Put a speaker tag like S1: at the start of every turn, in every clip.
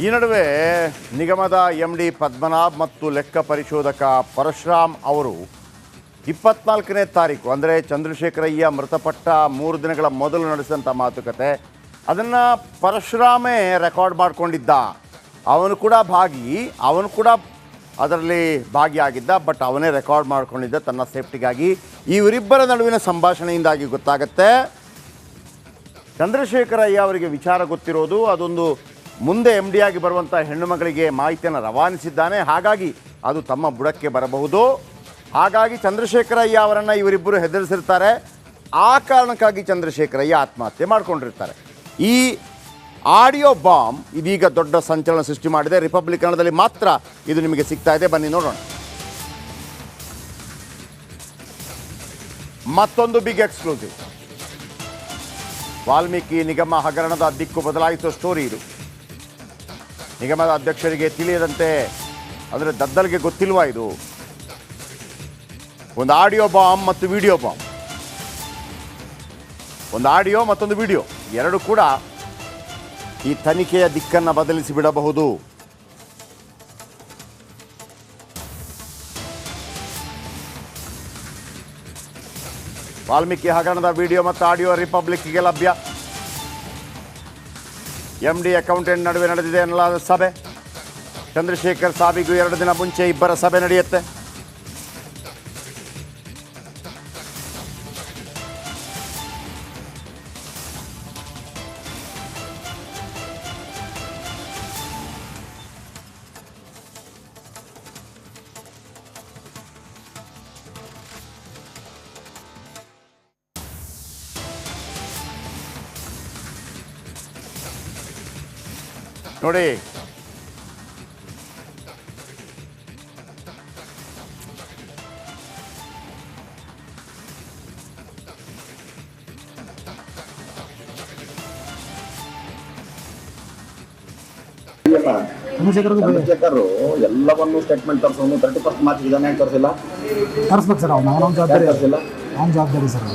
S1: ಈ ನಡುವೆ ನಿಗಮದ MD ಪದ್ಮನಾಭ್ ಮತ್ತು ಲೆಕ್ಕ ಪರಿಶೋಧಕ ಪರಶುರಾಮ್ ಅವರು 24ನೇ ತಾರೀಕು ಅಂದರೆ ಚಂದ್ರಶೇಖರಯ್ಯ ಮೃತಪಟ್ಟ 3 ದಿನಗಳ ಮೊದಲು ನಡೆಸಿದಂಥ ಮಾತುಕತೆ ಅದನ್ನು ಪರಶುರಾಮೇ ರೆಕಾರ್ಡ್ ಮಾಡಿಕೊಂಡಿದ್ದ. ಅವನು ಕೂಡ ಅದರಲ್ಲಿ ಭಾಗಿಯಾಗಿದ್ದ. ಬಟ್ ಅವನೇ ರೆಕಾರ್ಡ್ ಮಾಡ್ಕೊಂಡಿದ್ದ ತನ್ನ ಸೇಫ್ಟಿಗಾಗಿ. ಇವರಿಬ್ಬರ ನಡುವಿನ ಸಂಭಾಷಣೆಯಿಂದಾಗಿ ಗೊತ್ತಾಗುತ್ತೆ ಚಂದ್ರಶೇಖರಯ್ಯ ಅವರಿಗೆ ವಿಚಾರ ಗೊತ್ತಿರೋದು. ಅದೊಂದು ಮುಂದೆ MD ಆಗಿ ಬರುವಂಥ ಹೆಣ್ಣು ಮಗಳಿಗೆ ಮಾಹಿತಿಯನ್ನು ರವಾನಿಸಿದ್ದಾನೆ. ಹಾಗಾಗಿ ಅದು ತಮ್ಮ ಬುಡಕ್ಕೆ ಬರಬಹುದು. ಹಾಗಾಗಿ ಚಂದ್ರಶೇಖರಯ್ಯ ಅವರನ್ನು ಇವರಿಬ್ಬರು ಹೆದರಿಸಿರ್ತಾರೆ. ಆ ಕಾರಣಕ್ಕಾಗಿ ಚಂದ್ರಶೇಖರಯ್ಯ ಆತ್ಮಹತ್ಯೆ ಮಾಡಿಕೊಂಡಿರ್ತಾರೆ. ಈ ಆಡಿಯೋ ಬಾಂಬ್ ಇದೀಗ ದೊಡ್ಡ ಸಂಚಲನ ಸೃಷ್ಟಿ ಮಾಡಿದೆ. ರಿಪಬ್ಲಿಕ್ ಕನ್ನಡದಲ್ಲಿ ಮಾತ್ರ ಇದು ನಿಮಗೆ ಸಿಗ್ತಾ ಇದೆ. ಬನ್ನಿ ನೋಡೋಣ. ಮತ್ತೊಂದು ಬಿಗ್ ಎಕ್ಸ್ಕ್ಲೂಸಿವ್. ವಾಲ್ಮೀಕಿ ನಿಗಮ ಹಗರಣದ ದಿಕ್ಕು ಬದಲಾಯಿಸುವ ಸ್ಟೋರಿ ಇದು. ನಿಗಮದ ಅಧ್ಯಕ್ಷರಿಗೆ ತಿಳಿಯದಂತೆ ಅಂದರೆ ದದ್ದಲ್ಗೆ ಗೊತ್ತಿಲ್ವಾ ಇದು? ಒಂದು ಆಡಿಯೋ ಬಾಂಬ್ ಮತ್ತು ವಿಡಿಯೋ ಬಾಂಬ್, ಒಂದು ಆಡಿಯೋ ಮತ್ತೊಂದು ವಿಡಿಯೋ, ಎರಡು ಕೂಡ ಈ ತನಿಖೆಯ ದಿಕ್ಕನ್ನು ಬದಲಿಸಿ ಬಿಡಬಹುದು. ವಾಲ್ಮೀಕಿ ಹಗರಣದ ವಿಡಿಯೋ ಮತ್ತು ಆಡಿಯೋ ರಿಪಬ್ಲಿಕ್ಗೆ ಲಭ್ಯ. MD ಅಕೌಂಟೆಂಟ್ ನಡುವೆ ನಡೆದಿದೆ ಎನ್ನಲಾದ ಸಭೆ. ಚಂದ್ರಶೇಖರ್ ಸಾವಿಗೂ 2 ದಿನ ಮುಂಚೆ ಇಬ್ಬರ ಸಭೆ ನಡೆಯುತ್ತೆ. ನೋಡಿ,
S2: ಚಂದ್ರಶೇಖರ್ ಎಲ್ಲವನ್ನೂ ಸ್ಟೇಟ್ಮೆಂಟ್ ತರಿಸೋನು 31 ಮಾರ್ಚ್ ಇದನ್ನೇ ತರಿಸಿಲ್ಲ.
S3: ತರಿಸ್ಬೇಕು ಸರ್. ಅವ್ನು ಜವಾಬ್ದಾರಿ ತರಿಸಿಲ್ಲ. ಅವ್ನು ಜವಾಬ್ದಾರಿ ಸರ್.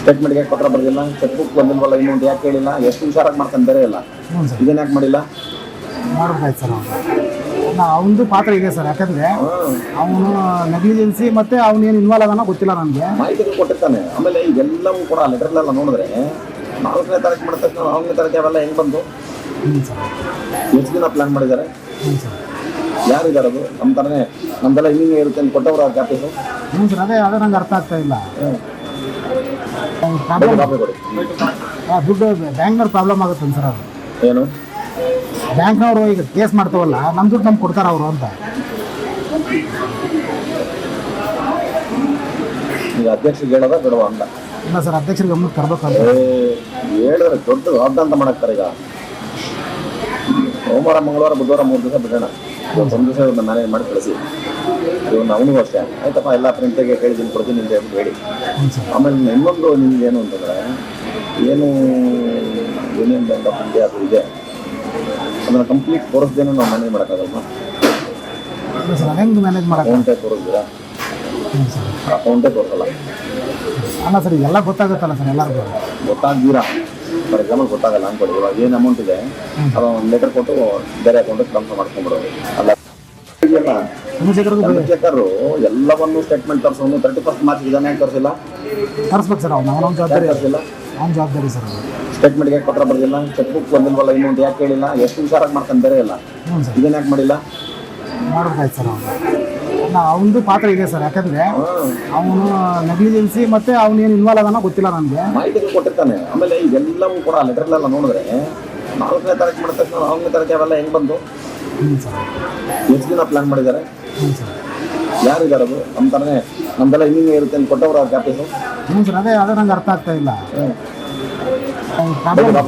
S2: ಸ್ಟೇಟ್ಮೆಂಟ್ಗೆ ಯಾಕೆ ಪತ್ರ ಬರೆದಿಲ್ಲ? ಚೆಕ್ ಬುಕ್ ಬಂದಿಲ್ವಲ್ಲ ಇನ್ನೂ ಅಂತ ಯಾಕೆ ಹೇಳಿಲ್ಲ? ಎಷ್ಟು ಹುಷಾರಾಗಿ ಮಾಡ್ತಾನೆ ಬೇರೆ ಇಲ್ಲ. ಇದನ್ನ ಯಾಕೆ ಮಾಡಿಲ್ಲ?
S3: ಮಾಡ್ಬೇಕಾಯ್ತು ಸರ್. ಅವನದು ಪಾತ್ರ ಇದೆ ಸರ್. ಯಾಕಂದ್ರೆ ಅವನು ನೆಗ್ಲಿಜೆನ್ಸಿ ಮತ್ತೆ ಅವನೇನು ಇನ್ವಾಲ್ವ್ ಆಗೋಣ ಗೊತ್ತಿಲ್ಲ ನನಗೆ.
S2: ಮಾಹಿತಿ ಕೊಟ್ಟಿರ್ತಾನೆ. ಆಮೇಲೆ ಇದೆಲ್ಲವೂ ಕೂಡ ಲೆಟರ್ಲೆಲ್ಲ ನೋಡಿದ್ರೆ 4ನೇ ತಾರೀಕು ಮಾಡಿದ ತಕ್ಷಣ 4ನೇ ತಾರೀಕು ಅವೆಲ್ಲ ಹೆಂಗೆ ಬಂದು
S3: ಸರ್
S2: ಎಷ್ಟು ದಿನ ಪ್ಲಾನ್ ಮಾಡಿದ್ದಾರೆ?
S3: ಸರ್
S2: ಯಾರಿದ್ದಾರೆ ಅದು? ನಮ್ಮ ಥರನೇ ನಮ್ದೆಲ್ಲ ಹಿಂಗೆ ಇರುತ್ತೆ ಅಂತ ಕೊಟ್ಟವ್ರು ಅವ್ರ ಕ್ಯಾಪಿಸು.
S3: ಸರ್ ಅದೇ ನಂಗೆ ಅರ್ಥ ಆಗ್ತಾ ಇಲ್ಲ.
S2: ಕೊಡಿ.
S3: ದುಡ್ಡು ಬ್ಯಾಂಕ್ನವ್ರು ಪ್ರಾಬ್ಲಮ್ ಆಗುತ್ತೆ ಸರ್. ಅದು
S2: ಏನು?
S3: ಬ್ಯಾಂಕ್ನವರು ಈಗ ಕೇಸ್ ಮಾಡ್ತಾವಲ್ಲ, ನಮ್ಮ ದುಡ್ಡು ನಮ್ಗೆ ಕೊಡ್ತಾರೆ ಅವರು ಅಂತ.
S2: ಈಗ ಅಧ್ಯಕ್ಷರಿಗೆ ಹೇಳೋದ ಬಿಡುವ ಅಂತ?
S3: ಇಲ್ಲ ಸರ್, ಅಧ್ಯಕ್ಷರಿಗೆ ಗಮನಕ್ಕೆ ತರಬೇಕಂತ
S2: ಹೇಳಿದ್ರೆ ದೊಡ್ಡ ಅಂತ ಮಾಡಾಕ್ತಾರೆ. ಈಗ ಸೋಮವಾರ ಮಂಗಳವಾರ ಬುಧವಾರ 3 ದಿವಸ ಬಿಡೋಣ. ಒಂದು ದಿವಸ ಇವ್ರನ್ನ ಮ್ಯಾನೇಜ್ ಮಾಡಿ ಕಳಿಸಿ. ಇವ್ನು ಅವನಿಗೂ ಅಷ್ಟೇ ಆಯ್ತಪ್ಪ ಎಲ್ಲ ಪ್ರಿಂಟಿಗೆ ಕೇಳಿದ್ದೀನಿ ಕೊಡ್ತೀನಿ ಅಂತ ಹೇಳ್ಬಿಟ್ಟು ಹೇಳಿ. ಆಮೇಲೆ ಇನ್ನೊಂದು ನಿಮ್ಗೆ ಏನು ಅಂತಂದರೆ ಏನು ಯೂನಿಯನ್ ಬ್ಯಾಂಕ್ ಆಫ್ ಇಂಡಿಯಾ ಅದು ಇದೆ, ಅದನ್ನು ಕಂಪ್ಲೀಟ್ ತೋರಿಸ್ದೇನೆ ನಾವು ಮ್ಯಾನೇಜ್ ಮಾಡೋಕ್ಕಾಗಲ್ವಾ?
S3: ಸರ್ ಹೆಂಗೆ ಮ್ಯಾನೇಜ್ ಮಾಡೋದು?
S2: ಅಕೌಂಟೇ ತೋರಿಸ್ತೀರಾ? ಅಕೌಂಟೇ ತೋರಿಸಲ್ಲ.
S3: ಅಲ್ಲ ಸರ್, ಎಲ್ಲ ಗೊತ್ತಾಗುತ್ತಲ್ಲ ಸರ್ ಎಲ್ಲರಿಗೂ.
S2: ಗೊತ್ತಾಗ್ತೀರಾ? ಫಾರ್ ಎಕ್ಸಾಂಪಲ್ ಗೊತ್ತಾಗಲ್ಲ ಅಂದ್ಕೊಡಿ. ಇವಾಗ ಏನು ಅಮೌಂಟ್ ಇದೆ ಅದು ಒಂದು ಲೆಟರ್ ಕೊಟ್ಟು ಬೇರೆ ಅಕೌಂಟಿಗೆ ಟ್ರಾನ್ಸ್ಫರ್ ಮಾಡ್ಕೊಂಡ್ಬಿಡೋದು. ಅಲ್ಲ ಚಂದ್ರಶೇಖರ್ ಎಲ್ಲವನ್ನೂ ಸ್ಟೇಟ್ಮೆಂಟ್ ತರಿಸೋನು 31 ಮಾರ್ಚ್ ಇದನ್ನೇ ತರಿಸಿಲ್ಲ.
S3: ತರಿಸ್ಬೇಕು ಸರ್. ಅವ್ನು ಜವಾಬ್ದಾರಿ
S2: ತರಿಸಿಲ್ಲ.
S3: ಅವ್ನು ಜವಾಬ್ದಾರಿ ಸರ್.
S2: ಸ್ಟೇಟ್ಮೆಂಟ್ಗೆ ಯಾಕೆ ಪತ್ರ ಬರೆದಿಲ್ಲ? ಚೆಕ್ ಬುಕ್ ಬಂದಿಲ್ವಲ್ಲ ಇನ್ನೂ ಅಂತ ಯಾಕೆ ಹೇಳಿಲ್ಲ? ಎಷ್ಟು ಹುಷಾರಾಗಿ ಮಾಡ್ತಾನೆ ಬೇರೆ ಇಲ್ಲ. ಇದನ್ನ ಯಾಕೆ ಮಾಡಿಲ್ಲ?
S3: ಮಾಡ್ಬೇಕಾಯ್ತು ಸರ್. ಅವನದು ಪಾತ್ರ ಇದೆ ಸರ್. ಯಾಕಂದ್ರೆ ಅವನು ನೆಗ್ಲಿಜೆನ್ಸಿ ಮತ್ತೆ ಅವನೇನು ಇನ್ವಾಲ್ವ್ ಆಗೋಣ ಗೊತ್ತಿಲ್ಲ ನನಗೆ.
S2: ಮಾಹಿತಿ ಕೊಟ್ಟಿರ್ತಾನೆ. ಆಮೇಲೆ ಇದೆಲ್ಲವೂ ಕೂಡ ಲೆಟರ್ಲೆಲ್ಲ ನೋಡಿದ್ರೆ 4ನೇ ತಾರೀಕು ಮಾಡಿದ ತಕ್ಷಣ 4ನೇ ತಾರೀಕು ಅವೆಲ್ಲ ಹೆಂಗೆ ಬಂದು
S3: ಸರ್
S2: ಎಷ್ಟು ದಿನ ಪ್ಲಾನ್ ಮಾಡಿದ್ದಾರೆ? ಯಾರಿದ್ದಾರೆ ಅದು? ನಮ್ಮ ಥರನೇ ನಮ್ದೆಲ್ಲ ಹಿಂಗೆ ಇರುತ್ತೆ ಅಂತ ಕೊಟ್ಟವ್ರು ಅವ್ರ ಕ್ಯಾಪಿಸು.
S3: ಸರ್ ಅದೇ ನಂಗೆ ಅರ್ಥ ಆಗ್ತಾ ಇಲ್ಲ.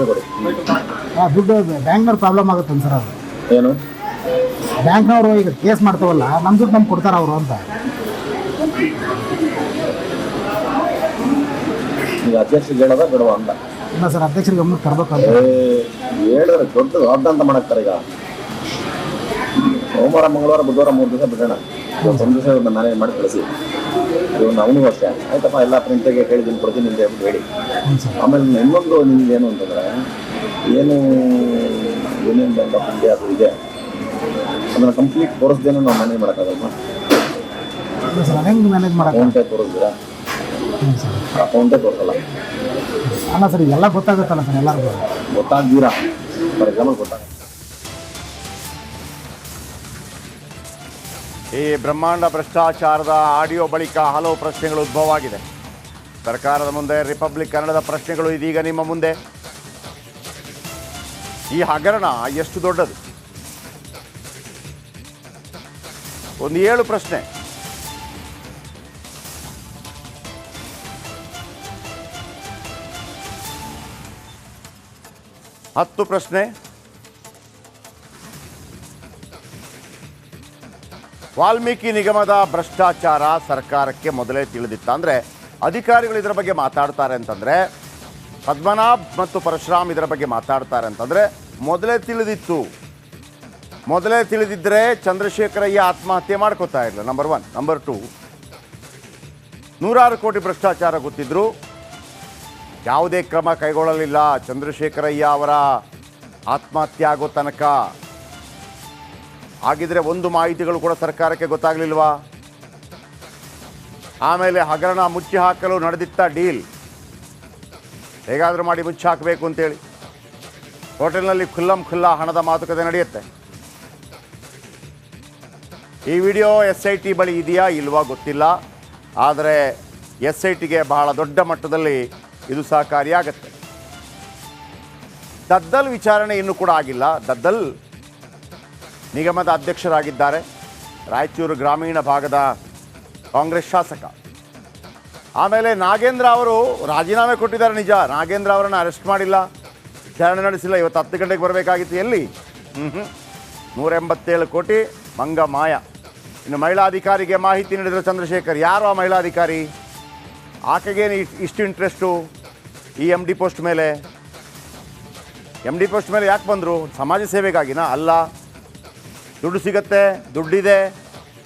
S2: ಕೊಡಿ.
S3: ದುಡ್ಡು ಬ್ಯಾಂಕ್ನವ್ರು ಪ್ರಾಬ್ಲಮ್ ಆಗುತ್ತೆ ಸರ್. ಅದು
S2: ಏನು?
S3: ಬ್ಯಾಂಕ್ನವರು ಈಗ ಕೇಸ್ ಮಾಡ್ತಾವಲ್ಲ, ನಮ್ಮ ದುಡ್ಡು ನಮ್ಗೆ ಕೊಡ್ತಾರೆ ಅವರು ಅಂತ.
S2: ಈಗ ಅಧ್ಯಕ್ಷರಿಗೆ ಹೇಳೋದ ಬಿಡುವ ಅಂತ?
S3: ಇಲ್ಲ ಸರ್, ಅಧ್ಯಕ್ಷರಿಗೆ ಗಮನಕ್ಕೆ ತರಬೇಕಂತ
S2: ಹೇಳಿದ್ರೆ ದೊಡ್ಡ ಅಂತ ಮಾಡಾಕ್ತಾರೆ. ಈಗ ಸೋಮವಾರ ಮಂಗಳವಾರ ಬುಧವಾರ 3 ದಿವಸ ಬಿಡೋಣ. ಒಂದು ದಿವಸ ಇವ್ರನ್ನ ಮ್ಯಾನೇಜ್ ಮಾಡಿ ಕಳಿಸಿ. ಇವ್ನು ಅವನಿಗೂ ಅಷ್ಟೇ ಆಯ್ತಪ್ಪ ಎಲ್ಲ ಪ್ರಿಂಟಿಗೆ ಕೇಳಿದ್ದೀನಿ ಕೊಡ್ತೀನಿ ಅಂತ ಹೇಳ್ಬಿಟ್ಟು ಹೇಳಿ. ಆಮೇಲೆ ಇನ್ನೊಂದು ನಿಮ್ಗೆ ಏನು ಅಂತಂದರೆ ಏನು ಯೂನಿಯನ್ ಬ್ಯಾಂಕ್ ಆಫ್ ಇಂಡಿಯಾ ಅದು ಇದೆ ಅದನ್ನು ಕಂಪ್ಲೀಟ್ ತೋರಿಸ್ದೇನೆ ನಾವು ಮ್ಯಾನೇಜ್ ಮಾಡೋಕ್ಕಾಗಲ್ವಾ?
S3: ಇಲ್ಲ ಸರ್ ಅದು ಹೆಂಗೆ ಮ್ಯಾನೇಜ್ ಮಾಡೋಕ್ಕೆ?
S2: ಅಕೌಂಟೇ ತೋರಿಸ್ತೀರಾ?
S3: ಹ್ಞೂ ಸರ್.
S2: ಅಕೌಂಟೇ ತೋರಿಸಲ್ಲ.
S3: ಅಲ್ಲ ಸರ್ ಎಲ್ಲ ಗೊತ್ತಾಗುತ್ತಲ್ಲ ಸರ್ ಎಲ್ಲರಿಗೂ.
S2: ಗೊತ್ತಾಗ್ತೀರಾ? ಫಾರ್ ಎಕ್ಸಾಂಪಲ್ ಗೊತ್ತಾಗುತ್ತೆ.
S1: ಈ ಬ್ರಹ್ಮಾಂಡ ಭ್ರಷ್ಟಾಚಾರದ ಆಡಿಯೋ ಬಳಿಕ ಹಲವು ಪ್ರಶ್ನೆಗಳು ಉದ್ಭವವಾಗಿದೆ. ಸರ್ಕಾರದ ಮುಂದೆ ರಿಪಬ್ಲಿಕ್ ಕನ್ನಡದ ಪ್ರಶ್ನೆಗಳು ಇದೀಗ ನಿಮ್ಮ ಮುಂದೆ. ಈ ಹಗರಣ ಎಷ್ಟು ದೊಡ್ಡದು? ಒಂದು 7 ಪ್ರಶ್ನೆ. ಹತ್ತು ಪ್ರಶ್ನೆ. ವಾಲ್ಮೀಕಿ ನಿಗಮದ ಭ್ರಷ್ಟಾಚಾರ ಸರ್ಕಾರಕ್ಕೆ ಮೊದಲೇ ತಿಳಿದಿತ್ತ? ಅಂದರೆ ಅಧಿಕಾರಿಗಳು ಇದರ ಬಗ್ಗೆ ಮಾತಾಡ್ತಾರೆ ಅಂತಂದರೆ, ಪದ್ಮನಾಭ್ ಮತ್ತು ಪರಶುರಾಮ್ ಇದರ ಬಗ್ಗೆ ಮಾತಾಡ್ತಾರೆ ಅಂತಂದರೆ ಮೊದಲೇ ತಿಳಿದಿತ್ತು. ಮೊದಲೇ ತಿಳಿದಿದ್ದರೆ ಚಂದ್ರಶೇಖರಯ್ಯ ಆತ್ಮಹತ್ಯೆ ಮಾಡ್ಕೋತಾ ಇರಲಿಲ್ಲ. ನಂಬರ್ 1. ನಂಬರ್ 2, 100 ಕೋಟಿ ಭ್ರಷ್ಟಾಚಾರ ಗೊತ್ತಿದ್ರು ಯಾವುದೇ ಕ್ರಮ ಕೈಗೊಳ್ಳಲಿಲ್ಲ ಚಂದ್ರಶೇಖರಯ್ಯ ಅವರ ಆತ್ಮಹತ್ಯೆ ಆಗೋ ತನಕ. ಆಗಿದ್ರೆ ಒಂದು ಮಾಹಿತಿಗಳು ಕೂಡ ಸರ್ಕಾರಕ್ಕೆ ಗೊತ್ತಾಗಲಿಲ್ವಾ? ಆಮೇಲೆ ಹಗರಣ ಮುಚ್ಚಿ ಹಾಕಲು ನಡೆದಿತ್ತ ಡೀಲ್, ಹೇಗಾದರೂ ಮಾಡಿ ಮುಚ್ಚಿ ಹಾಕಬೇಕು ಅಂತೇಳಿ ಹೋಟೆಲ್ನಲ್ಲಿ ಖುಲ್ಲಾ ಹಣದ ಮಾತುಕತೆ ನಡೆಯುತ್ತೆ. ಈ ವಿಡಿಯೋ SIT ಬಳಿ ಇದೆಯಾ ಇಲ್ವಾ ಗೊತ್ತಿಲ್ಲ, ಆದರೆ SITಗೆ ಬಹಳ ದೊಡ್ಡ ಮಟ್ಟದಲ್ಲಿ ಇದು ಸಹಕಾರಿಯಾಗತ್ತೆ. ದದ್ದಲ್ ವಿಚಾರಣೆ ಇನ್ನೂ ಕೂಡ ಆಗಿಲ್ಲ. ದದ್ದಲ್ ನಿಗಮದ ಅಧ್ಯಕ್ಷರಾಗಿದ್ದಾರೆ, ರಾಯಚೂರು ಗ್ರಾಮೀಣ ಭಾಗದ ಕಾಂಗ್ರೆಸ್ ಶಾಸಕ. ಆಮೇಲೆ ನಾಗೇಂದ್ರ ಅವರು ರಾಜೀನಾಮೆ ಕೊಟ್ಟಿದ್ದಾರೆ ನಿಜ, ನಾಗೇಂದ್ರ ಅವರನ್ನು ಅರೆಸ್ಟ್ ಮಾಡಿಲ್ಲ, ವಿಚಾರಣೆ ನಡೆಸಿಲ್ಲ. ಇವತ್ತು 10 ಗಂಟೆಗೆ ಬರಬೇಕಾಗಿತ್ತು. ಎಲ್ಲಿ? 187 ಕೋಟಿ ಮಂಗ ಮಾಯ. ಇನ್ನು ಮಹಿಳಾಧಿಕಾರಿಗೆ ಮಾಹಿತಿ ನೀಡಿದರೆ ಚಂದ್ರಶೇಖರ್. ಯಾರು ಆ ಮಹಿಳಾಧಿಕಾರಿ? ಆಕೆಗೇನು ಇಷ್ಟು ಇಂಟ್ರೆಸ್ಟು ಈ MD ಪೋಸ್ಟ್ ಮೇಲೆ? MD ಪೋಸ್ಟ್ ಮೇಲೆ ಯಾಕೆ ಬಂದರು? ಸಮಾಜ ಸೇವೆಗಾಗಿನಾ? ಅಲ್ಲ, ದುಡ್ಡು ಸಿಗತ್ತೆ, ದುಡ್ಡಿದೆ,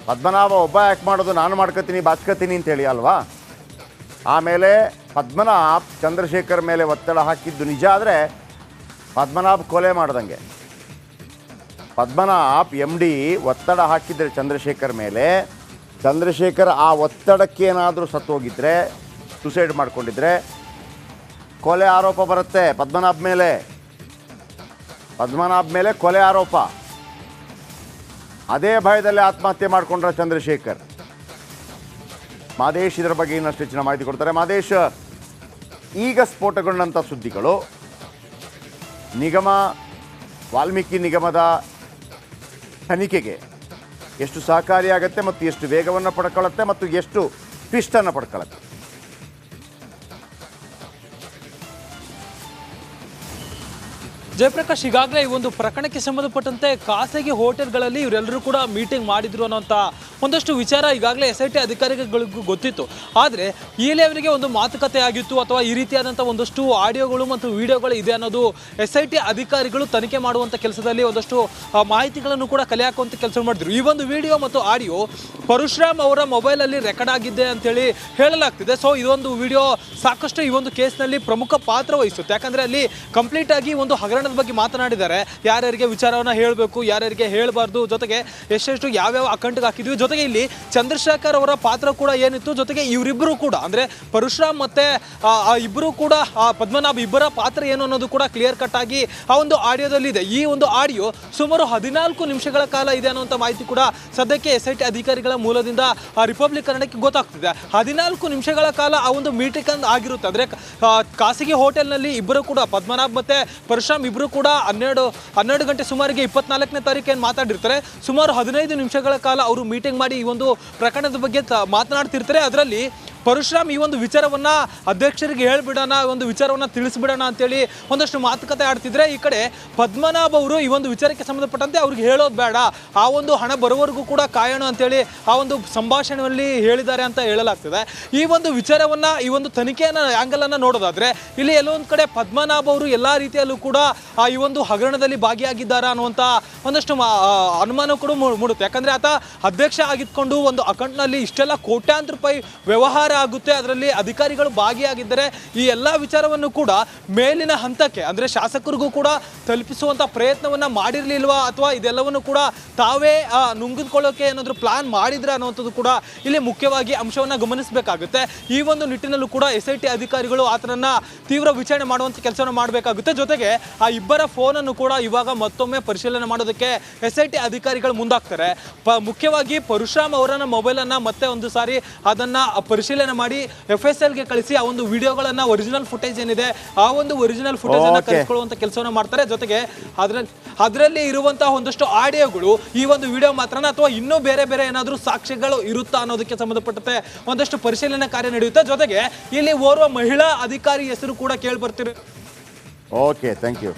S1: ಪದ್ಮನಾಭ ಒಬ್ಬ ಯಾಕೆ ಮಾಡೋದು, ನಾನು ಮಾಡ್ಕೋತೀನಿ ಬಾಚ್ಕೋತೀನಿ ಅಂತೇಳಿ ಅಲ್ವಾ? ಆಮೇಲೆ ಪದ್ಮನಾಭ್ ಚಂದ್ರಶೇಖರ್ ಮೇಲೆ ಒತ್ತಡ ಹಾಕಿದ್ದು ನಿಜ ಆದರೆ ಪದ್ಮನಾಭ್ ಕೊಲೆ ಮಾಡ್ದಂಗೆ. ಪದ್ಮನಾಭ್ MD ಒತ್ತಡ ಹಾಕಿದರೆ ಚಂದ್ರಶೇಖರ್ ಮೇಲೆ, ಚಂದ್ರಶೇಖರ್ ಆ ಒತ್ತಡಕ್ಕೇನಾದರೂ ಸತ್ತೋಗಿದ್ರೆ, ಸುಸೈಡ್ ಮಾಡ್ಕೊಂಡಿದ್ರೆ ಕೊಲೆ ಆರೋಪ ಬರುತ್ತೆ ಪದ್ಮನಾಭ್ ಮೇಲೆ ಕೊಲೆ ಆರೋಪ. ಅದೇ ಭಯದಲ್ಲಿ ಆತ್ಮಹತ್ಯೆ ಮಾಡಿಕೊಂಡ್ರ ಚಂದ್ರಶೇಖರ್. ಮಾದೇಶ್ ಇದರ ಬಗ್ಗೆ ಇನ್ನಷ್ಟು ಹೆಚ್ಚಿನ ಮಾಹಿತಿ ಕೊಡ್ತಾರೆ. ಮಾದೇಶ್, ಈಗ ಸ್ಫೋಟಗೊಂಡಂಥ ಸುದ್ದಿಗಳು ವಾಲ್ಮೀಕಿ ನಿಗಮದ ತನಿಖೆಗೆ ಎಷ್ಟು ಸಹಕಾರಿಯಾಗುತ್ತೆ ಮತ್ತು ಎಷ್ಟು ವೇಗವನ್ನು ಪಡ್ಕೊಳ್ಳುತ್ತೆ ಮತ್ತು ಎಷ್ಟು ಟ್ವಿಸ್ಟನ್ನು ಪಡ್ಕೊಳ್ಳುತ್ತೆ?
S4: ಜಯಪ್ರಕಾಶ್, ಈಗಾಗಲೇ ಈ ಒಂದು ಪ್ರಕರಣಕ್ಕೆ ಸಂಬಂಧಪಟ್ಟಂತೆ ಖಾಸಗಿ ಹೋಟೆಲ್ಗಳಲ್ಲಿ ಇವರೆಲ್ಲರೂ ಕೂಡ ಮೀಟಿಂಗ್ ಮಾಡಿದ್ರು ಅನ್ನೋಂಥ ಒಂದಷ್ಟು ವಿಚಾರ ಈಗಾಗಲೇ SIT ಅಧಿಕಾರಿಗಳಿಗೂ ಗೊತ್ತಿತ್ತು. ಆದರೆ ಇಲ್ಲಿ ಅವರಿಗೆ ಒಂದು ಮಾತುಕತೆ ಆಗಿತ್ತು ಅಥವಾ ಈ ರೀತಿಯಾದಂಥ ಒಂದಷ್ಟು ಆಡಿಯೋಗಳು ಮತ್ತು ವಿಡಿಯೋಗಳು ಇದೆ ಅನ್ನೋದು SIT ಅಧಿಕಾರಿಗಳು ತನಿಖೆ ಮಾಡುವಂಥ ಕೆಲಸದಲ್ಲಿ ಒಂದಷ್ಟು ಮಾಹಿತಿಗಳನ್ನು ಕೂಡ ಕಲೆ ಹಾಕುವಂಥ ಕೆಲಸ ಮಾಡಿದ್ರು. ಈ ಒಂದು ವಿಡಿಯೋ ಮತ್ತು ಆಡಿಯೋ ಪರಶುರಾಮ್ ಅವರ ಮೊಬೈಲಲ್ಲಿ ರೆಕಾರ್ಡ್ ಆಗಿದೆ ಅಂತೇಳಿ ಹೇಳಲಾಗ್ತಿದೆ. ಸೊ ಇದೊಂದು ವಿಡಿಯೋ ಸಾಕಷ್ಟು ಈ ಒಂದು ಕೇಸ್ನಲ್ಲಿ ಪ್ರಮುಖ ಪಾತ್ರ ವಹಿಸುತ್ತೆ. ಯಾಕಂದರೆ ಅಲ್ಲಿ ಕಂಪ್ಲೀಟ್ ಆಗಿ ಒಂದು ಹಗರಣದ ಬಗ್ಗೆ ಮಾತನಾಡಿದ್ದಾರೆ. ಯಾರ್ಯಾರಿಗೆ ವಿಚಾರವನ್ನು ಹೇಳಬೇಕು, ಯಾರ್ಯಾರಿಗೆ ಹೇಳಬಾರ್ದು, ಜೊತೆಗೆ ಎಷ್ಟೆಷ್ಟು ಯಾವ್ಯಾವ ಅಕೌಂಟ್ಗೆ ಹಾಕಿದ್ವಿ, ಜೊತೆಗೆ ಇಲ್ಲಿ ಚಂದ್ರಶೇಖರ್ ಅವರ ಪಾತ್ರ ಕೂಡ ಏನಿತ್ತು, ಜೊತೆಗೆ ಇವರಿಬ್ಬರು ಕೂಡ ಅಂದರೆ ಪರಶುರಾಮ್ ಮತ್ತೆ ಇಬ್ಬರು ಕೂಡ ಪದ್ಮನಾಭ್ ಇಬ್ಬರ ಪಾತ್ರ ಏನು ಅನ್ನೋದು ಕೂಡ ಕ್ಲಿಯರ್ ಕಟ್ ಆಗಿ ಆ ಒಂದು ಆಡಿಯೋದಲ್ಲಿ ಇದೆ. ಈ ಒಂದು ಆಡಿಯೋ ಸುಮಾರು 14 ನಿಮಿಷಗಳ ಕಾಲ ಇದೆ ಅನ್ನುವಂಥ ಮಾಹಿತಿ ಕೂಡ ಸದ್ಯಕ್ಕೆ SIT ಅಧಿಕಾರಿಗಳ ಮೂಲದಿಂದ ರಿಪಬ್ಲಿಕ್ ಕನ್ನಡಕ್ಕೆ ಗೊತ್ತಾಗ್ತಿದೆ. 14 ನಿಮಿಷಗಳ ಕಾಲ ಆ ಒಂದು ಮೀಟಿಂಗ್ ಆಗಿರುತ್ತೆ. ಅಂದರೆ ಖಾಸಗಿ ಹೋಟೆಲ್ನಲ್ಲಿ ಇಬ್ಬರು ಕೂಡ ಪದ್ಮನಾಭ್ ಮತ್ತೆ ಪರಶುರಾಮ್ ಇಬ್ಬರು ಕೂಡ 12 ಗಂಟೆ ಸುಮಾರಿಗೆ 24ನೇ ತಾರೀಕು ಏನು ಮಾತಾಡಿರ್ತಾರೆ. ಸುಮಾರು 15 ನಿಮಿಷಗಳ ಕಾಲ ಅವರು ಮೀಟಿಂಗ್ ಮಾಡಿ ಈ ಒಂದು ಪ್ರಕರಣದ ಬಗ್ಗೆ ಮಾತನಾಡ್ತಿರ್ತಾರೆ. ಅದರಲ್ಲಿ ಪರಶುರಾಮ್ ಈ ಒಂದು ವಿಚಾರವನ್ನು ಅಧ್ಯಕ್ಷರಿಗೆ ಹೇಳ್ಬಿಡೋಣ, ಒಂದು ವಿಚಾರವನ್ನು ತಿಳಿಸ್ಬಿಡೋಣ ಅಂತೇಳಿ ಒಂದಷ್ಟು ಮಾತುಕತೆ ಆಡ್ತಿದ್ರೆ, ಈ ಕಡೆ ಪದ್ಮನಾಭ್ ಅವರು ಈ ಒಂದು ವಿಚಾರಕ್ಕೆ ಸಂಬಂಧಪಟ್ಟಂತೆ ಅವ್ರಿಗೆ ಹೇಳೋದು ಬೇಡ, ಆ ಒಂದು ಹಣ ಬರೋವರೆಗೂ ಕೂಡ ಕಾಯೋಣ ಅಂತೇಳಿ ಆ ಒಂದು ಸಂಭಾಷಣೆಯಲ್ಲಿ ಹೇಳಿದ್ದಾರೆ ಅಂತ ಹೇಳಲಾಗ್ತದೆ. ಈ ಒಂದು ವಿಚಾರವನ್ನು, ಈ ಒಂದು ತನಿಖೆಯನ್ನು ಆ್ಯಂಗಲನ್ನು ನೋಡೋದಾದರೆ ಇಲ್ಲಿ ಎಲ್ಲೊಂದು ಕಡೆ ಪದ್ಮನಾಭ್ ಅವರು ಎಲ್ಲ ರೀತಿಯಲ್ಲೂ ಕೂಡ ಈ ಒಂದು ಹಗರಣದಲ್ಲಿ ಭಾಗಿಯಾಗಿದ್ದಾರೆ ಅನ್ನುವಂಥ ಒಂದಷ್ಟು ಅನುಮಾನ ಕೂಡ ಮೂಡುತ್ತೆ. ಯಾಕಂದರೆ ಆತ ಅಧ್ಯಕ್ಷ ಆಗಿದ್ಕೊಂಡು ಒಂದು ಅಕೌಂಟ್ನಲ್ಲಿ ಇಷ್ಟೆಲ್ಲ ಕೋಟ್ಯಾಂತರ ರೂಪಾಯಿ ವ್ಯವಹಾರ ಅವ್ಯವಹಾರ ಆಗುತ್ತೆ, ಅದರಲ್ಲಿ ಅಧಿಕಾರಿಗಳು ಭಾಗಿಯಾಗಿದ್ದರೆ ಈ ಎಲ್ಲ ವಿಚಾರವನ್ನು ಕೂಡ ಮೇಲಿನ ಹಂತಕ್ಕೆ ಅಂದರೆ ಶಾಸಕರಿಗೂ ಕೂಡ ತಲುಪಿಸುವಂಥ ಪ್ರಯತ್ನವನ್ನು ಮಾಡಿರಲಿಲ್ವಾ, ಅಥವಾ ಇದೆಲ್ಲವನ್ನು ಕೂಡ ತಾವೇ ನುಂಗಿಕೊಳ್ಳೋಕೆ ಏನಾದರೂ ಪ್ಲಾನ್ ಮಾಡಿದ್ರೆ ಅನ್ನುವಂಥದ್ದು ಕೂಡ ಇಲ್ಲಿ ಮುಖ್ಯವಾಗಿ ಅಂಶವನ್ನು ಗಮನಿಸಬೇಕಾಗುತ್ತೆ. ಈ ಒಂದು ನಿಟ್ಟಿನಲ್ಲೂ ಕೂಡ SIT ಅಧಿಕಾರಿಗಳು ಆತನನ್ನು ತೀವ್ರ ವಿಚಾರಣೆ ಮಾಡುವಂಥ ಕೆಲಸವನ್ನು ಮಾಡಬೇಕಾಗುತ್ತೆ. ಜೊತೆಗೆ ಆ ಇಬ್ಬರ ಫೋನನ್ನು ಕೂಡ ಇವಾಗ ಮತ್ತೊಮ್ಮೆ ಪರಿಶೀಲನೆ ಮಾಡೋದಕ್ಕೆ SIT ಅಧಿಕಾರಿಗಳು ಮುಂದಾಗ್ತಾರೆ. ಮುಖ್ಯವಾಗಿ ಪರಶುರಾಮ್ ಅವರನ್ನ ಮೊಬೈಲನ್ನು ಮತ್ತೆ ಒಂದು ಸಾರಿ ಅದನ್ನು ಪರಿಶೀಲನೆ ಮಾಡಿ FSLಗೆ ಕಳಿಸಿ ಆ ಒಂದು ವಿಡಿಯೋಗಳನ್ನು ಒರಿಜಿನಲ್ ಫುಟೇಜ್ ಏನಿದೆ ಆ ಒಂದು ಒರಿಜಿನಲ್ ಫುಟೇಜ್ ಅನ್ನು ಕಳಿಸ್ಕೊಳ್ಳುವಂಥ ಕೆಲಸವನ್ನು ಮಾಡ್ತಾರೆ. ಜೊತೆಗೆ ಅದರಲ್ಲಿ ಇರುವಂತಹ ಒಂದಷ್ಟು ಆಡಿಯೋಗಳು ಈ ಒಂದು ವಿಡಿಯೋ ಮಾತ್ರನ ಅಥವಾ ಇನ್ನೂ ಬೇರೆ ಬೇರೆ ಏನಾದರೂ ಸಾಕ್ಷ್ಯಗಳು ಇರುತ್ತಾ ಅನ್ನೋದಕ್ಕೆ ಸಂಬಂಧಪಟ್ಟಂತೆ ಒಂದಷ್ಟು ಪರಿಶೀಲನೆ ಕಾರ್ಯ ನಡೆಯುತ್ತೆ. ಜೊತೆಗೆ ಇಲ್ಲಿ ಓರ್ವ ಮಹಿಳಾ ಅಧಿಕಾರಿ ಹೆಸರು ಕೂಡ ಕೇಳಿ ಬರ್ತಿರು.
S1: Okay, thank you.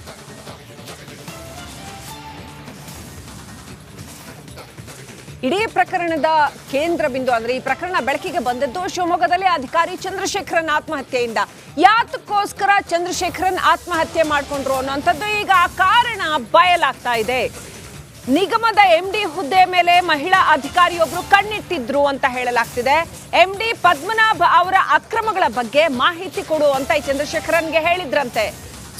S5: ಇಡೀ ಪ್ರಕರಣದ ಕೇಂದ್ರ ಬಿಂದು ಅಂದ್ರೆ ಈ ಪ್ರಕರಣ ಬೆಳಕಿಗೆ ಬಂದದ್ದು ಶಿವಮೊಗ್ಗದಲ್ಲಿ ಅಧಿಕಾರಿ ಚಂದ್ರಶೇಖರನ್ ಆತ್ಮಹತ್ಯೆಯಿಂದ. ಯಾತಕ್ಕೋಸ್ಕರ ಚಂದ್ರಶೇಖರನ್ ಆತ್ಮಹತ್ಯೆ ಮಾಡಿಕೊಂಡ್ರು ಅನ್ನೋಂಥದ್ದು ಈಗ ಆ ಕಾರಣ ಬಯಲಾಗ್ತಾ ಇದೆ. ನಿಗಮದ MD ಹುದ್ದೆ ಮೇಲೆ ಮಹಿಳಾ ಅಧಿಕಾರಿಯೊಬ್ರು ಕಣ್ಣಿಟ್ಟಿದ್ರು ಅಂತ ಹೇಳಲಾಗ್ತಿದೆ. MD ಪದ್ಮನಾಭ್ ಅವರ ಅಕ್ರಮಗಳ ಬಗ್ಗೆ ಮಾಹಿತಿ ಕೊಡು ಅಂತ ಈ ಚಂದ್ರಶೇಖರನ್ಗೆ ಹೇಳಿದ್ರಂತೆ,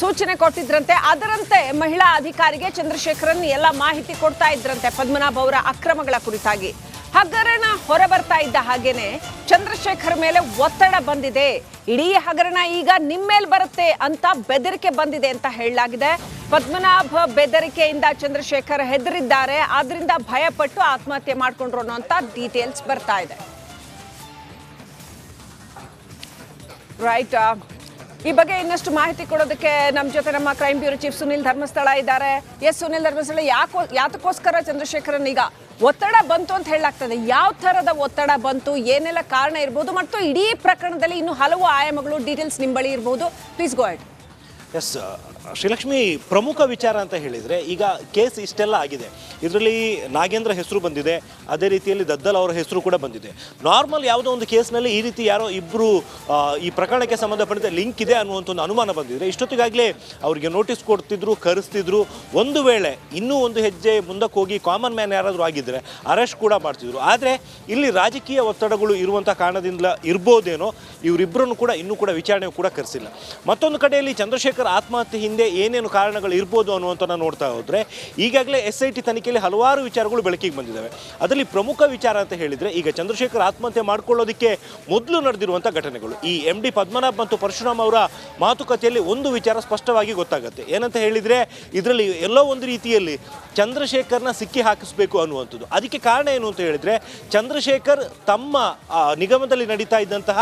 S5: ಸೂಚನೆ ಕೊಟ್ಟಿದ್ರಂತೆ. ಅದರಂತೆ ಮಹಿಳಾ ಅಧಿಕಾರಿಗೆ ಚಂದ್ರಶೇಖರನ್ ಎಲ್ಲ ಮಾಹಿತಿ ಕೊಡ್ತಾ ಇದ್ರಂತೆ ಪದ್ಮನಾಭ್ ಅವರ ಅಕ್ರಮಗಳ ಕುರಿತಾಗಿ. ಹಗರಣ ಹೊರ ಬರ್ತಾ ಇದ್ದ ಹಾಗೇನೆ ಚಂದ್ರಶೇಖರ್ ಮೇಲೆ ಒತ್ತಡ ಬಂದಿದೆ. ಇಡೀ ಹಗರಣ ಈಗ ನಿಮ್ಮೇಲ್ ಬರುತ್ತೆ ಅಂತ ಬೆದರಿಕೆ ಬಂದಿದೆ ಅಂತ ಹೇಳಲಾಗಿದೆ. ಪದ್ಮನಾಭ್ ಬೆದರಿಕೆಯಿಂದ ಚಂದ್ರಶೇಖರ್ ಹೆದರಿದ್ದಾರೆ, ಆದ್ರಿಂದ ಭಯಪಟ್ಟು ಆತ್ಮಹತ್ಯೆ ಮಾಡ್ಕೊಂಡ್ರು ಅನ್ನೋಂಥ ಡೀಟೇಲ್ಸ್ ಬರ್ತಾ ಇದೆ. ರೈಟ್, ಈ ಬಗ್ಗೆ ಇನ್ನಷ್ಟು ಮಾಹಿತಿ ಕೊಡೋದಕ್ಕೆ ನಮ್ಮ ಜೊತೆ ನಮ್ಮ crime bureau chief Sunil Dharmasthala ಇದ್ದಾರೆ. ಸುನಿಲ್ ಧರ್ಮಸ್ಥಳ, ಯಾತಕ್ಕೋಸ್ಕರ ಚಂದ್ರಶೇಖರನ್ ಈಗ ಒತ್ತಡ ಬಂತು ಅಂತ ಹೇಳಲಾಗ್ತದೆ? ಯಾವ ಥರದ ಒತ್ತಡ ಬಂತು, ಏನೆಲ್ಲ ಕಾರಣ ಇರ್ಬೋದು, ಮತ್ತು ಇಡೀ ಪ್ರಕರಣದಲ್ಲಿ ಇನ್ನೂ ಹಲವು ಆಯಾಮಗಳು ಡೀಟೇಲ್ಸ್ ನಿಮ್ಮ ಬಳಿ ಇರ್ಬೋದು. Please go ahead.
S6: Yes Srilakshmi, ಪ್ರಮುಖ ವಿಚಾರ ಅಂತ ಹೇಳಿದರೆ ಈಗ ಕೇಸ್ ಇಷ್ಟೆಲ್ಲ ಆಗಿದೆ. ಇದರಲ್ಲಿ ನಾಗೇಂದ್ರ ಹೆಸರು ಬಂದಿದೆ, ಅದೇ ರೀತಿಯಲ್ಲಿ ದದ್ದಲ್ ಅವರ ಹೆಸರು ಕೂಡ ಬಂದಿದೆ. ನಾರ್ಮಲ್ ಯಾವುದೋ ಒಂದು ಕೇಸ್ನಲ್ಲಿ ಈ ರೀತಿ ಯಾರೋ ಇಬ್ಬರು ಈ ಪ್ರಕರಣಕ್ಕೆ ಸಂಬಂಧಪಟ್ಟಂತೆ ಲಿಂಕ್ ಇದೆ ಅನ್ನುವಂಥ ಒಂದು ಅನುಮಾನ ಬಂದಿದೆ. ಇಷ್ಟೊತ್ತಿಗಾಗಲೇ ಅವರಿಗೆ ನೋಟಿಸ್ ಕೊಡ್ತಿದ್ರು, ಕರೆಸ್ತಿದ್ರು. ಒಂದು ವೇಳೆ ಇನ್ನೂ ಒಂದು ಹೆಜ್ಜೆ ಮುಂದಕ್ಕೆ ಹೋಗಿ ಕಾಮನ್ ಮ್ಯಾನ್ ಯಾರಾದರೂ ಆಗಿದ್ದರೆ ಅರೆಸ್ಟ್ ಕೂಡ ಮಾಡ್ತಿದ್ರು. ಆದರೆ ಇಲ್ಲಿ ರಾಜಕೀಯ ಒತ್ತಡಗಳು ಇರುವಂಥ ಕಾರಣದಿಂದ ಇರ್ಬೋದೇನೋ ಇವರಿಬ್ಬರನ್ನು ಕೂಡ ಇನ್ನೂ ಕೂಡ ವಿಚಾರಣೆ ಕೂಡ ಕರೆಸಿಲ್ಲ. ಮತ್ತೊಂದು ಕಡೆಯಲ್ಲಿ ಚಂದ್ರಶೇಖರ್ ಆತ್ಮಹತ್ಯೆ ಹಿಂದೆ ಏನೇನು ಕಾರಣಗಳು ಇರ್ಬೋದು ಅನ್ನುವಂಥನ್ನ ನೋಡ್ತಾ ಹೋದರೆ ಈಗಾಗಲೇ SIT ತನಿಖೆಯಲ್ಲಿ ಹಲವಾರು ವಿಚಾರಗಳು ಬೆಳಕಿಗೆ ಬಂದಿದ್ದಾವೆ. ಅದರಲ್ಲಿ ಪ್ರಮುಖ ವಿಚಾರ ಅಂತ ಹೇಳಿದರೆ ಈಗ ಚಂದ್ರಶೇಖರ್ ಆತ್ಮಹತ್ಯೆ ಮಾಡ್ಕೊಳ್ಳೋದಕ್ಕೆ ಮೊದಲು ನಡೆದಿರುವಂಥ ಘಟನೆಗಳು. ಈ MD ಪದ್ಮನಾಭ್ ಮತ್ತು ಪರಶುರಾಮ್ ಅವರ ಮಾತುಕತೆಯಲ್ಲಿ ಒಂದು ವಿಚಾರ ಸ್ಪಷ್ಟವಾಗಿ ಗೊತ್ತಾಗುತ್ತೆ. ಏನಂತ ಹೇಳಿದರೆ ಇದರಲ್ಲಿ ಎಲ್ಲೋ ಒಂದು ರೀತಿಯಲ್ಲಿ ಚಂದ್ರಶೇಖರ್ನ ಸಿಕ್ಕಿ ಹಾಕಿಸ್ಬೇಕು ಅನ್ನುವಂಥದ್ದು. ಅದಕ್ಕೆ ಕಾರಣ ಏನು ಅಂತ ಹೇಳಿದರೆ ಚಂದ್ರಶೇಖರ್ ತಮ್ಮ ನಿಗಮದಲ್ಲಿ ನಡೀತಾ ಇದ್ದಂತಹ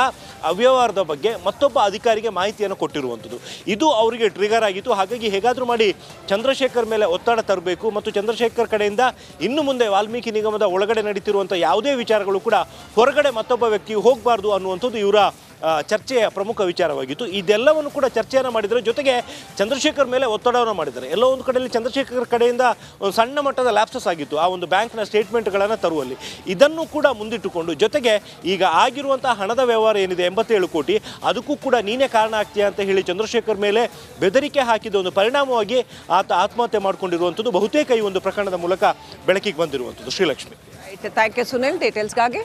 S6: ಅವ್ಯವಹಾರದ ಬಗ್ಗೆ ಮತ್ತೊಬ್ಬ ಅಧಿಕಾರಿಗೆ ಮಾಹಿತಿಯನ್ನು ಕೊಟ್ಟಿರುವಂಥದ್ದು. ಇದು ಅವರಿಗೆ ಟ್ರಿಗರ್ ಆಗಿತ್ತು. ಹಾಗಾಗಿ ಹೇಗಾದರೂ ಮಾಡಿ ಚಂದ್ರಶೇಖರ್ ಮೇಲೆ ಒತ್ತಡ ತರಬೇಕು ಮತ್ತು ಚಂದ್ರಶೇಖರ್ ಕಡೆಯಿಂದ ಇನ್ನು ಮುಂದೆ ವಾಲ್ಮೀಕಿ ನಿಗಮದ ಒಳಗಡೆ ನಡೀತಿರುವಂಥ ಯಾವುದೇ ವಿಚಾರಗಳು ಕೂಡ ಹೊರಗಡೆ ಮತ್ತೊಬ್ಬ ವ್ಯಕ್ತಿಗೆ ಹೋಗಬಾರ್ದು ಅನ್ನುವಂಥದ್ದು ಇವರ ಚರ್ಚೆಯ ಪ್ರಮುಖ ವಿಚಾರವಾಗಿತ್ತು. ಇದೆಲ್ಲವನ್ನು ಕೂಡ ಚರ್ಚೆಯನ್ನು ಮಾಡಿದರೆ ಜೊತೆಗೆ ಚಂದ್ರಶೇಖರ್ ಮೇಲೆ ಒತ್ತಡವನ್ನು ಮಾಡಿದ್ದಾರೆ. ಎಲ್ಲೋ ಒಂದು ಕಡೆಯಲ್ಲಿ ಚಂದ್ರಶೇಖರ್ ಕಡೆಯಿಂದ ಒಂದು ಸಣ್ಣ ಮಟ್ಟದ ಲ್ಯಾಪ್ಸಸ್ ಆಗಿತ್ತು ಆ ಒಂದು ಬ್ಯಾಂಕ್ನ ಸ್ಟೇಟ್ಮೆಂಟ್ಗಳನ್ನು ತರುವಲ್ಲಿ. ಇದನ್ನು ಕೂಡ ಮುಂದಿಟ್ಟುಕೊಂಡು ಜೊತೆಗೆ ಈಗ ಆಗಿರುವಂಥ ಹಣದ ವ್ಯವಹಾರ ಏನಿದೆ 87 ಕೋಟಿ, ಅದಕ್ಕೂ ಕೂಡ ನೀನೇ ಕಾರಣ ಆಗ್ತೀಯಾ ಅಂತ ಹೇಳಿ ಚಂದ್ರಶೇಖರ್ ಮೇಲೆ ಬೆದರಿಕೆ ಹಾಕಿದ ಒಂದು ಪರಿಣಾಮವಾಗಿ ಆತ ಆತ್ಮಹತ್ಯೆ ಮಾಡಿಕೊಂಡಿರುವಂಥದ್ದು ಬಹುತೇಕ ಈ ಒಂದು ಪ್ರಕರಣದ ಮೂಲಕ ಬೆಳಕಿಗೆ ಬಂದಿರುವಂಥದ್ದು. ಶ್ರೀಲಕ್ಷ್ಮಿ.
S5: Thank you Sunil ಡೀಟೇಲ್ಸ್ಗಾಗಿ.